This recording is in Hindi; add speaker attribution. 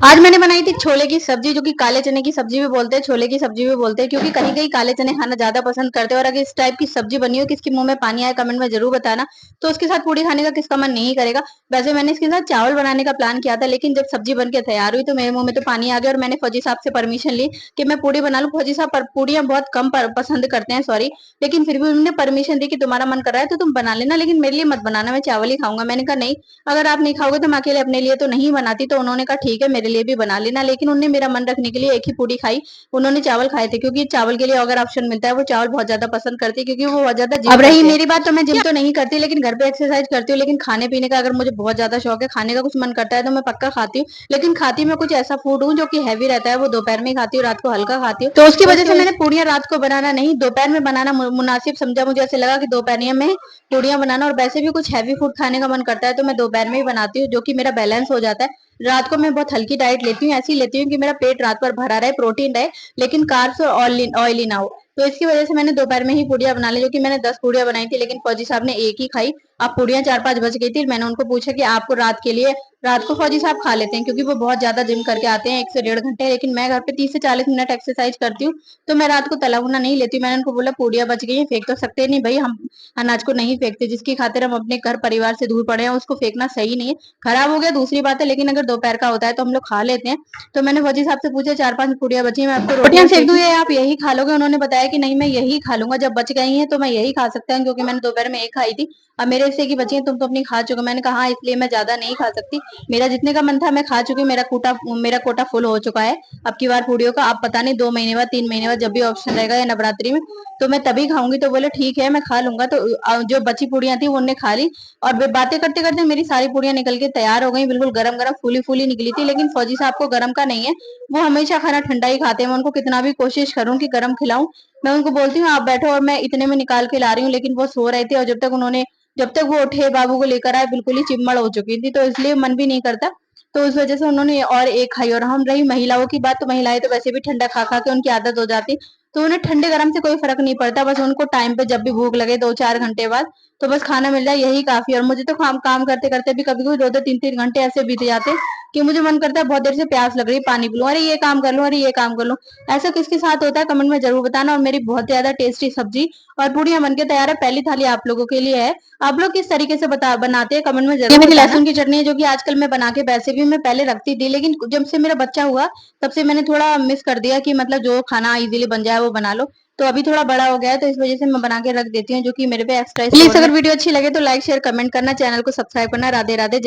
Speaker 1: आज मैंने बनाई थी छोले की सब्जी, जो कि काले चने की सब्जी भी बोलते हैं, छोले की सब्जी भी बोलते हैं, क्योंकि कहीं कहीं काले चने खाना ज्यादा पसंद करते हैं। और अगर इस टाइप की सब्जी बनी हो किसके मुंह में पानी आए कमेंट में जरूर बताना। तो उसके साथ पूड़ी खाने का किसका मन नहीं करेगा। वैसे मैंने इसके साथ चावल बनाने का प्लान किया था, लेकिन जब सब्जी बन के तैयार हुई तो मेरे मुंह में तो पानी आ गया। और मैंने फौजी साहब से परमिशन ली कि मैं पूड़ी बना लूं। फौजी साहब पूड़ियां बहुत कम पसंद करते हैं, सॉरी, लेकिन फिर भी उन्होंने परमिशन दी कि तुम्हारा मन कर रहा है तो तुम बना लेना, लेकिन मेरे लिए मत बनाना, मैं चावल ही खाऊंगा। मैंने कहा नहीं, अगर आप नहीं खाओगे तो मैं अकेले अपने लिए तो नहीं बनाती। तो उन्होंने कहा ठीक है, मेरे लिए भी बना लेना, लेकिन उन्होंने मेरा मन रखने के लिए एक ही पूड़ी खाई। उन्होंने चावल खाए थे, क्योंकि चावल के लिए अगर ऑप्शन मिलता है वो चावल बहुत ज्यादा पसंद करती है, क्योंकि वो बहुत ज्यादा जिम। अब रही मेरी बात, तो मैं जिम तो नहीं करती, लेकिन घर पे एक्सरसाइज करती हूँ। लेकिन खाने पीने का अगर मुझे बहुत ज्यादा शौक है, खाने का कुछ मन करता है तो मैं पक्का खाती हूँ। लेकिन खाती मैं कुछ ऐसा फूड हूँ जो कि हैवी रहता है, वो दोपहर में खाती हूँ, रात को हल्का खाती हूँ। तो उसकी वजह से मैंने पूड़ियां रात को बनाना नहीं, दोपहर में बनाना मुनासिब समझा। मुझे ऐसे लगा कि दोपहर में पूड़ियां बनाना, और वैसे भी कुछ हैवी फूड खाने का मन करता है तो मैं दोपहर में ही बनाती हूँ, जो कि मेरा बैलेंस हो जाता है। रात को मैं बहुत हल्की डाइट लेती हूँ, ऐसी लेती हूँ कि मेरा पेट रात भर भरा रहे, प्रोटीन रहे, लेकिन कार्ब्स और ऑयली ना हो। तो इसकी वजह से मैंने दोपहर में ही पूड़ियां बना ली, जो कि मैंने 10 पूड़ियां बनाई थी, लेकिन फौजी साहब ने एक ही खाई। अब पूड़ियां 4-5 बज गई थी। मैंने उनको पूछा कि आपको रात के लिए, रात को फौजी साहब खा लेते हैं क्योंकि वो बहुत ज्यादा जिम करके आते हैं 1 से 1.5 घंटे, लेकिन मैं घर पे 30 से 40 मिनट एक्सरसाइज करती हूँ। तो मैं रात को तला भुना नहीं लेती। मैंने उनको बोला पूड़ियां बच गई हैं, फेंक तो सकते नहीं भाई, हम अनाज को नहीं फेंकते, जिसकी खातिर हम अपने घर परिवार से दूर पड़े हैं उसको फेंकना सही नहीं है। खराब हो गया दूसरी बात है, लेकिन अगर दोपहर का होता है तो हम लोग खा लेते हैं। तो मैंने फौजी साहब से पूछा 4-5 पूड़ियां बची, मैं आपको रोटियां सेक दूं या आप यही खा लोगे। उन्होंने बताया कि नहीं, मैं यही खा लूंगा, जब बच गई हैं तो मैं यही खा सकता हूँ, क्योंकि मैंने दोपहर में एक खाई थी। अब मेरे से की बची है, तुम तो अपनी खा चुके हो। मैंने कहा हाँ, इसलिए मैं ज्यादा नहीं खा सकती, मेरा जितने का मन था मैं खा चुकी हूँ, मेरा कोटा फुल हो चुका है। अब की बार पूड़ियों का आप पता नहीं 2 महीने बाद 3 महीने बाद जब भी ऑप्शन रहेगा या नवरात्रि में, तो मैं तभी खाऊंगी। तो बोले ठीक है, मैं खा लूंगा। तो जो बची पूड़ियां थी वो उन्होंने खा ली, और वे बातें करते करते मेरी सारी पूड़ियां निकल के तैयार हो गई, बिल्कुल गरम गरम फूली फूली निकली थी। लेकिन फौजी साहब को गरम का नहीं है, वो हमेशा खाना ठंडा ही खाते हैं। मैं उनको कितना भी कोशिश करूं कि गरम खिलाऊं, मैं उनको बोलती हूँ आप बैठो, और मैं इतने में निकाल के ला रही हूँ, लेकिन वो सो रहे थे। और जब तक वो उठे बाबू को लेकर आए, बिल्कुल ही चिम्मड़ हो चुकी थी, तो इसलिए मन भी नहीं करता। तो उस वजह से उन्होंने और एक खाई। और हम रही महिलाओं की बात, तो महिलाएं तो वैसे भी ठंडा खा खा के उनकी आदत हो जाती, तो उन्हें ठंडे गरम से कोई फर्क नहीं पड़ता। बस उनको टाइम पे जब भी भूख लगे 2-4 घंटे बाद, तो बस खाना मिल जाए यही काफी है। और मुझे तो काम काम करते करते भी कभी कभी 2-2 3-3 घंटे ऐसे बीत जाते कि मुझे मन करता है बहुत देर से प्यास लग रही है, पानी पी लूं, अरे ये काम कर लूं, अरे ये काम कर लूं। ऐसा किसके साथ होता है कमेंट में जरूर बताना। और मेरी बहुत ज्यादा टेस्टी सब्जी और पूड़ियां बन के तैयार है। पहली थाली आप लोगों के लिए है, आप लोग किस तरीके से बनाते हैं कमेंट में जरूर। ये मेरी लहसुन की चटनी है, जो कि आजकल मैं बना के वैसे भी मैं पहले रखती थी, लेकिन जब से मेरा बच्चा हुआ तब से मैंने थोड़ा मिस कर दिया कि मतलब जो खाना इजीली बन जाए वो बना लो। तो अभी थोड़ा बड़ा हो गया है, तो इस वजह से मैं बना के रख देती हूँ, जो कि मेरे पे एक्स्ट्रा। प्लीज अगर वीडियो अच्छी लगे तो लाइक शेयर कमेंट करना, चैनल को सब्सक्राइब करना। राधे राधे।